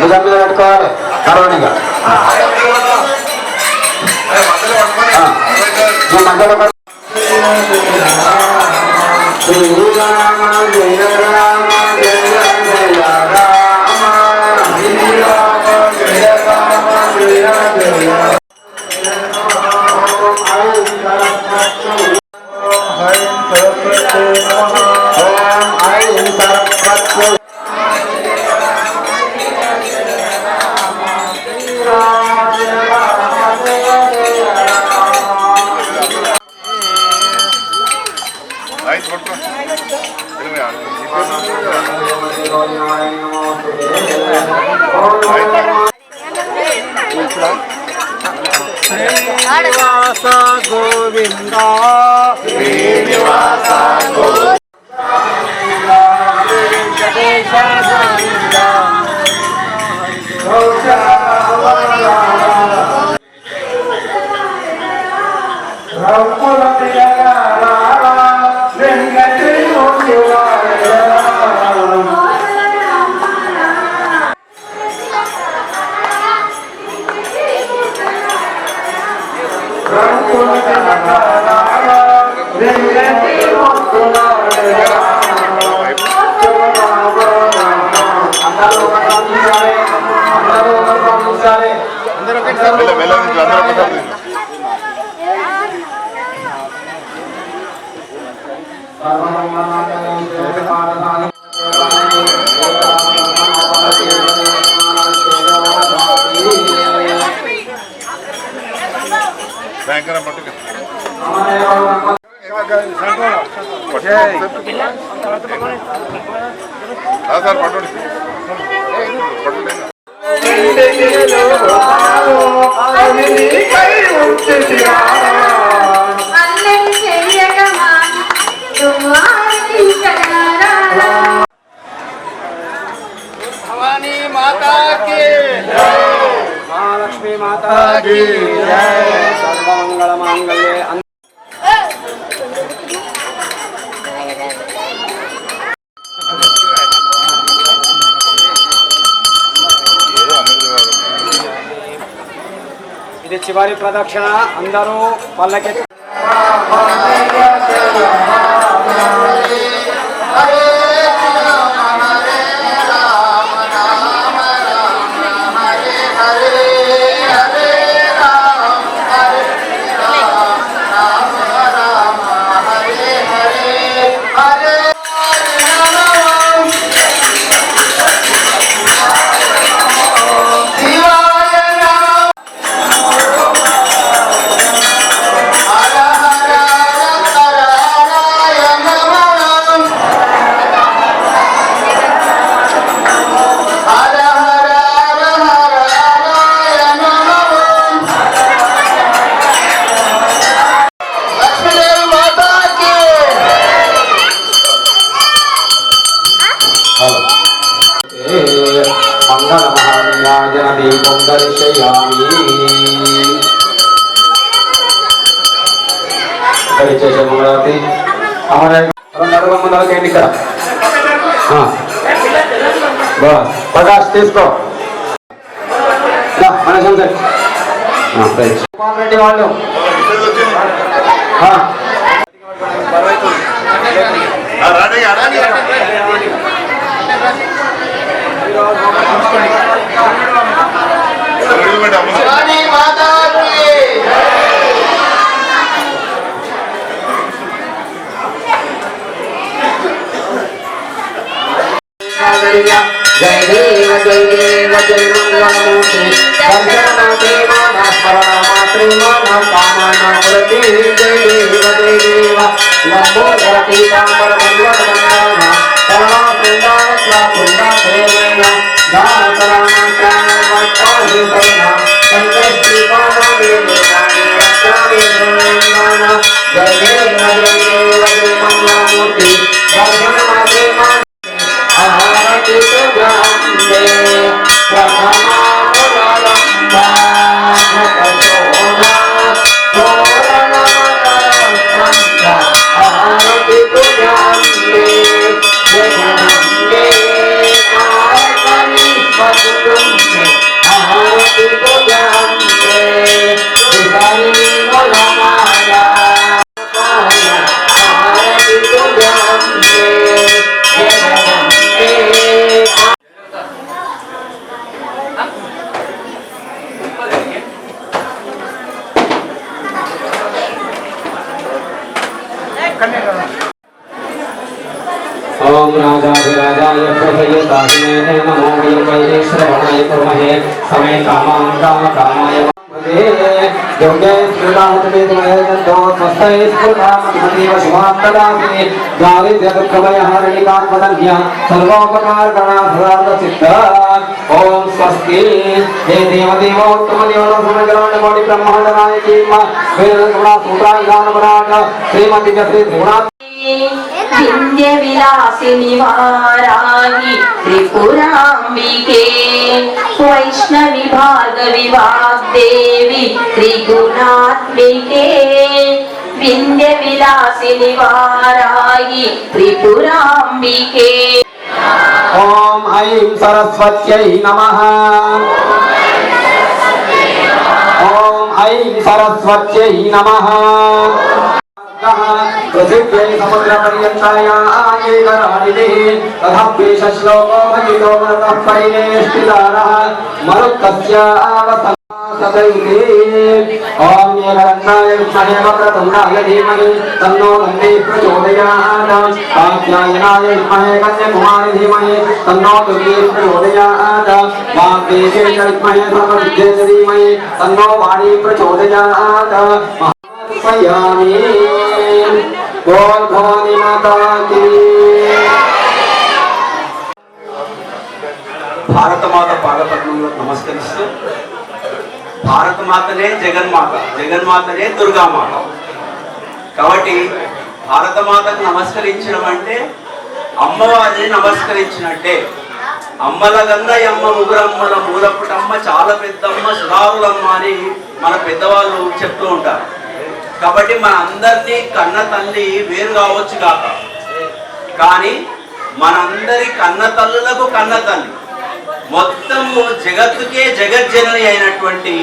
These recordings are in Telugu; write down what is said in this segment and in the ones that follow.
భుజం మీద పెట్టుకోవాలి కరోనిగా మధ్యలో శ్రీరామ జయ రామ జయ జయ రామ శ్రీరామ జయ రామ జయ జయ శ్రీనివాస గోవింద శ్రీనివాస గోవింద వెంకటేశ గోవింద రఘుకుల भवानी माता की महालक्ष्मी माता की सर्वमंगल मांगल्ये ఇది చివరి ప్రదక్షిణ అందరూ పల్లకి మంగళమహాన్యాజనదీపం దర్శయామి దయచేసి మంగళవతి అమర ముందరకేంటి ఇక్కడ ప్రకాష్ తీసుకో మన రెడ్డి వాళ్ళు जय देव जय देव जय मंगलमूर्ति दर्शनाते माना स्मरणमात्रे माना कामना फलते जय देव लंबोदर पीतांबर मंगलमंगलम सर्वा वृंदावत्वा वृंदाप्रेमेण दानतरामात्राणवत्ताहि सैना संकष्टि पावनेनानि रक्षामि देवाना जय देव जय मंगलमूर्ति दर्शनाते माना आरति तुझे प्रथमावलंबा भक्तोना तोरणमकरस्कंध आरति तुझे ओम राजाधिराजाय प्रभयताहिने नमो वै श्रवणाय कुर्महे समे कामां कामकामाय योगे स्मृतामतमे तुमयेदो स्वस्ते स्फुटामतिमतीव शुभां ददासि दारिद्र्यदुःखभयहारिणिकात्मदन्य सर्वोपकारकरणा सदार्थ ओम स्वस्ति हे देवदेवोत्तमदेवोत्तमजनानकोटि ब्रह्माण्डनायकीम वेदकरुणा सूत्राङ्गानपराट श्रीमती श्री त्रिगुणा विंध्य विलासिनी वाराही त्रिपुरांबिके वैष्णवी भार्गवी वाग्देवी त्रिगुणात्मिके विंध्य विलासिनी वाराही त्रिपुरांबिके ओम ऐं सरस्वत्यै नमः ओम ऐं सरस्वत्यै नमः पृथिव्यै समुद्रपर्यन्तायाः एकराणिः तथाप्येष श्लोको भजितो मनतः परिवेष्टितारः मरुत्तस्यावसंसदैते ॐ एकरन्नाय विद्महे वक्रतुण्डाय धीमहि तन्नो दन्तिः प्रचोदयात् कात्यायनाय विद्महे कन्याकुमारी धीमहि तन्नो दुर्गेः प्रचोदयात् वाग्देवी विद्महे सर्वविद्ये धीमहि तन्नो वाणी प्रचोदयात् पयामी बोल भवानी माता की భారత మాత పాదపద్మంలో నమస్కరిస్తూ భారత మాతనే జగన్మాత జగన్మాతనే దుర్గామాత కాబట్టి భారత మాతకు నమస్కరించడం అంటే అమ్మవారిని నమస్కరించినట్టే అమ్మల గంగయ్యమ్మ ముగురమ్మల మూలపుటమ్మ చాలా పెద్దమ్మ సుధారులమ్మ అని మన పెద్దవాళ్ళు చెప్తూ ఉంటారు కాబట్టి మన అందరినీ కన్న తల్లి వేరు కావచ్చు కాక కానీ మనందరి కన్న తల్లులకు కన్న తల్లి మొత్తము జగత్తుకే జగజ్జనని అయినటువంటి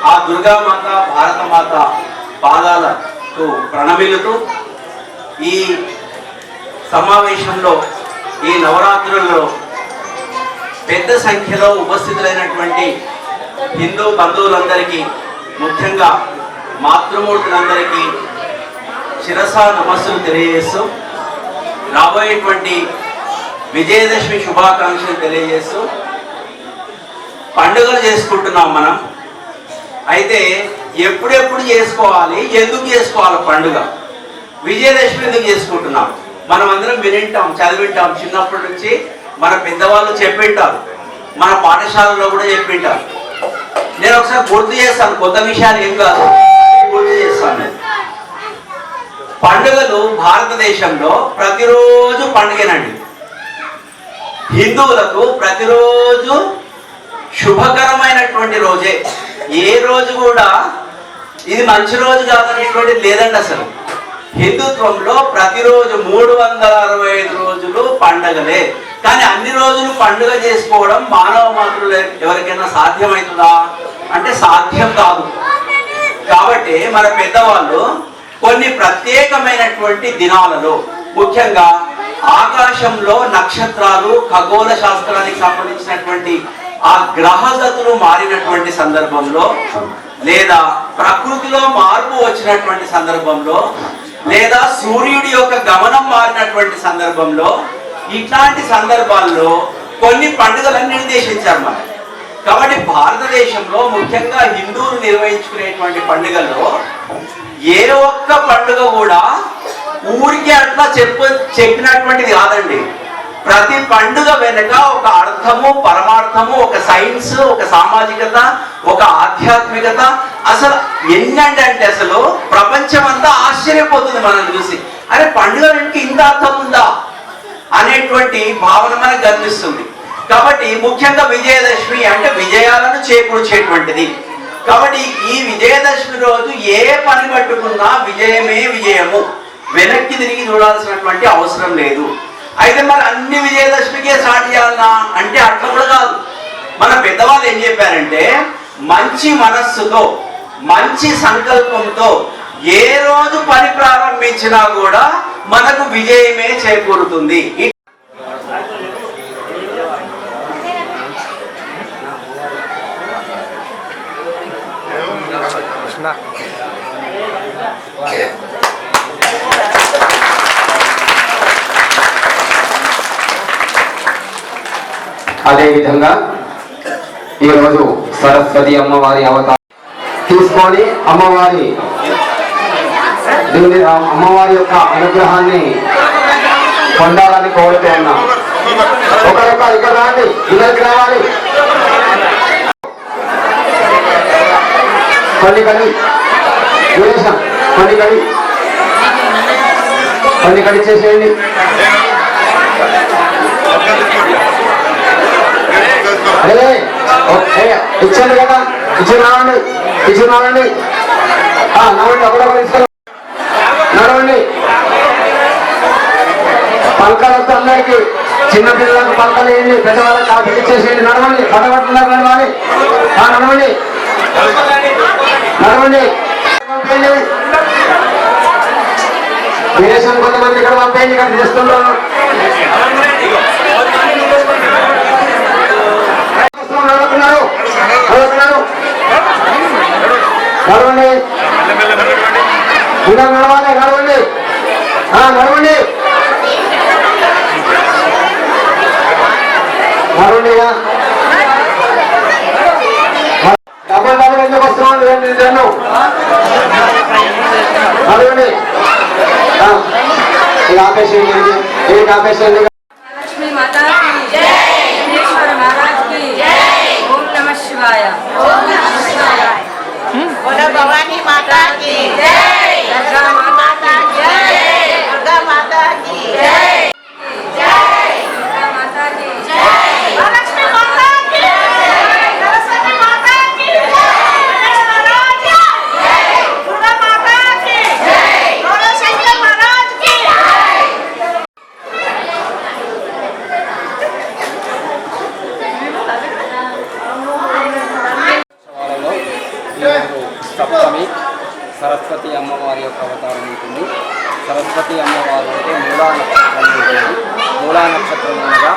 ఆ దుర్గామాత భారతమాత పాదాలకు ప్రణమిలుతూ ఈ సమావేశంలో ఈ నవరాత్రుల్లో పెద్ద సంఖ్యలో ఉపస్థితులైనటువంటి హిందూ బంధువులందరికీ ముఖ్యంగా మాతృమూర్తులందరికీ శిరసా నమస్సులు తెలియజేస్తూ రాబోయేటువంటి విజయదశమి శుభాకాంక్షలు తెలియజేస్తూ పండుగలు చేసుకుంటున్నాం మనం. అయితే ఎప్పుడెప్పుడు చేసుకోవాలి, ఎందుకు చేసుకోవాలి పండుగ, విజయదశమి ఎందుకు చేసుకుంటున్నాం? మనం అందరం వినింటాం, చదివింటాం, చిన్నప్పటి నుంచి మన పెద్దవాళ్ళు చెప్పింటారు, మన పాఠశాలలో కూడా చెప్పింటారు. నేను ఒకసారి గుర్తు చేస్తాను, కొత్త విషయాలు ఏం కాదు, గుర్తు చేస్తాను. పండుగలు భారతదేశంలో ప్రతిరోజు పండుగనండి. హిందువులకు ప్రతిరోజు శుభకరమైనటువంటి రోజే. ఏ రోజు కూడా ఇది మంచి రోజు కాదనేటువంటిది లేదండి అసలు. హిందుత్వంలో ప్రతిరోజు 365 రోజులు పండగలే. కానీ అన్ని రోజులు పండుగ చేసుకోవడం మానవ మాతృలు ఎవరికైనా సాధ్యమవుతుందా అంటే సాధ్యం కాదు. కాబట్టి మన పెద్దవాళ్ళు కొన్ని ప్రత్యేకమైనటువంటి దినాలలో, ముఖ్యంగా ఆకాశంలో నక్షత్రాలు, ఖగోళ శాస్త్రానికి సంబంధించినటువంటి ఆ గ్రహగతులు మారినటువంటి సందర్భంలో, లేదా ప్రకృతిలో మార్పు వచ్చినటువంటి సందర్భంలో, లేదా సూర్యుడి యొక్క గమనం మారినటువంటి సందర్భంలో, ఇట్లాంటి సందర్భాల్లో కొన్ని పండుగలను నిర్దేశించారు మనం. కాబట్టి భారతదేశంలో ముఖ్యంగా హిందువులు నిర్వహించుకునేటువంటి పండుగల్లో ఏ ఒక్క పండుగ కూడా ఊరికే అట్లా చెప్పినటువంటిది కాదండి. ప్రతి పండుగ వెనుక ఒక అర్థము, పరమార్థము, ఒక సైన్స్, ఒక సామాజికత, ఒక ఆధ్యాత్మికత, అసలు ఎన్నంటే అసలు ప్రపంచం అంతా ఆశ్చర్యపోతుంది మనం చూసి. అరే పండుగ వెనుక ఇంత అర్థం ఉందా అనేటువంటి భావన మనకు కనిపిస్తుంది. కాబట్టి ముఖ్యంగా విజయదశమి అంటే విజయాలను చేకూర్చేటువంటిది. కాబట్టి ఈ విజయదశమి రోజు ఏ పని పట్టుకున్నా విజయమే విజయము, వెనక్కి తిరిగి చూడాల్సినటువంటి అవసరం లేదు. అయితే మరి అన్ని విజయదశమికే స్టార్ట్ చేయాలన్నా అంటే అట్లా కూడా కాదు. మన పెద్దవాళ్ళు ఏం చెప్పారంటే, మంచి మనస్సుతో, మంచి సంకల్పంతో ఏ రోజు పని ప్రారంభించినా కూడా మనకు విజయమే చేకూరుతుంది. కృష్ణ అదేవిధంగా ఈరోజు సరస్వతి అమ్మవారి అవతారం తీసుకొని అమ్మవారి యొక్క అనుగ్రహాన్ని పొందాలని కోరుతూ ఉన్నాం. ఒకరొక ఇక్కడ రాండి, ఇద్దరికి రావాలి. కొన్ని కడి చేసేయండి. ఇచ్చాను కదా, ఇచ్చి రావండి, నడవండి, అప్పుడప్పుడు తీసుకెళ్ళి నడవండి. పలకలతో అందరికి, చిన్నపిల్లలకు పలకలు వేయండి, పెద్దవాళ్ళకి కాఫీ ఇచ్చేసేయండి. నడవండి, పట్టబట్టున్నారు, నడవాలి, నడవండి, నడవండి. విదేశం కొంతమంది ఇక్కడ పంపేయండి, ఇక్కడ చేస్తున్నాను. నడుతున్నారు, నడవండి, ఇలా నడవాలి, నడవండి, నడవండి, నడవండి. డబ్బులు డబ్బులు ఎందుకు వస్తున్నాను? నడవండి, ఆపేసేయండి, ఏంటి ఆపేసేయండి. लक्ष्मी माता की जय, विघ्नेश्वर महाराज की जय, ओम नमः शिवाय, ओम नमः शिवाय, बोलो भवानी माता की जय, दुर्गा माता की जय, दुर्गा माता की जय, जय, दुर्गा माता की जय, लक्ष्मी माता की जय, सरस्वती माता की जय, महाराज की जय, दुर्गा माता की जय, बोलो शंकर महाराज की जय. ఈరోజు సప్తమి సరస్వతి అమ్మవారి యొక్క అవతారం ఉంటుంది. సరస్వతి అమ్మవారు అంటే మూలా నక్షత్రం ఉంటుంది. మూలా నక్షత్రం అనగా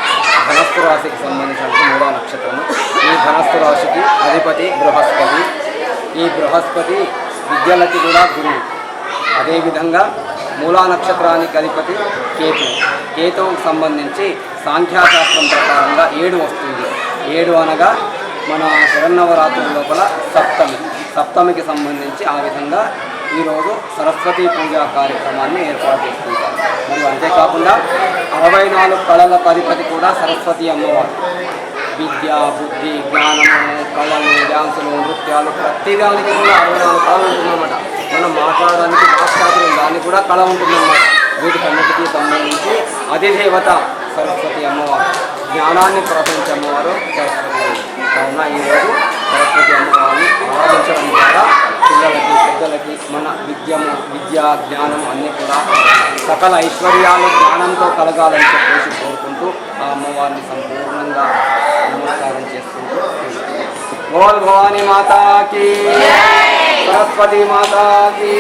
ధనస్సు రాశికి సంబంధించిన మూలా నక్షత్రము. ఈ ధనస్సు రాశికి అధిపతి బృహస్పతి. ఈ బృహస్పతి విద్యలకి కూడా గురువు. అదేవిధంగా మూలా నక్షత్రానికి అధిపతి కేతు. కేతువుకు సంబంధించి సాంఖ్యాశాస్త్రం ప్రకారంగా 7 వస్తుంది. 7 అనగా మన శరన్నవరాత్రుల లోపల సప్తమికి సంబంధించి ఆ విధంగా ఈరోజు సరస్వతీ పూజా కార్యక్రమాన్ని ఏర్పాటు చేసుకుంటారు. మరియు అంతేకాకుండా 64 కళలకు అధిపతి కూడా సరస్వతి అమ్మవారు. విద్య, బుద్ధి, జ్ఞానము, కళలు, డ్యాన్సులు, నృత్యాలు ప్రతిదానికి కూడా 64 కళ ఉంటుందన్నమాట. మనం మాట్లాడడానికి మాట్లాడడం దానికి కూడా కళ ఉంటుందన్నమాట. వీటికన్నిటికీ సంబంధించి అధిదేవత సరస్వతి అమ్మవారు, జ్ఞానాన్ని ప్రసరించే అమ్మవారు సరస్వతి. కావున ఈరోజు సరస్వతి అమ్మవారిని ఆరాధించడం ద్వారా పిల్లలకి, పెద్దలకి మన విద్య, జ్ఞానం అన్నీ కూడా సకల ఐశ్వర్యాలు జ్ఞానంతో కలగాలని చెప్పేసి కోరుకుంటూ ఆ అమ్మవారిని సంపూర్ణంగా నమస్కారం చేసుకుంటూ బోల్ భవానీ మాతాకి, సరస్వతి మాతాకి.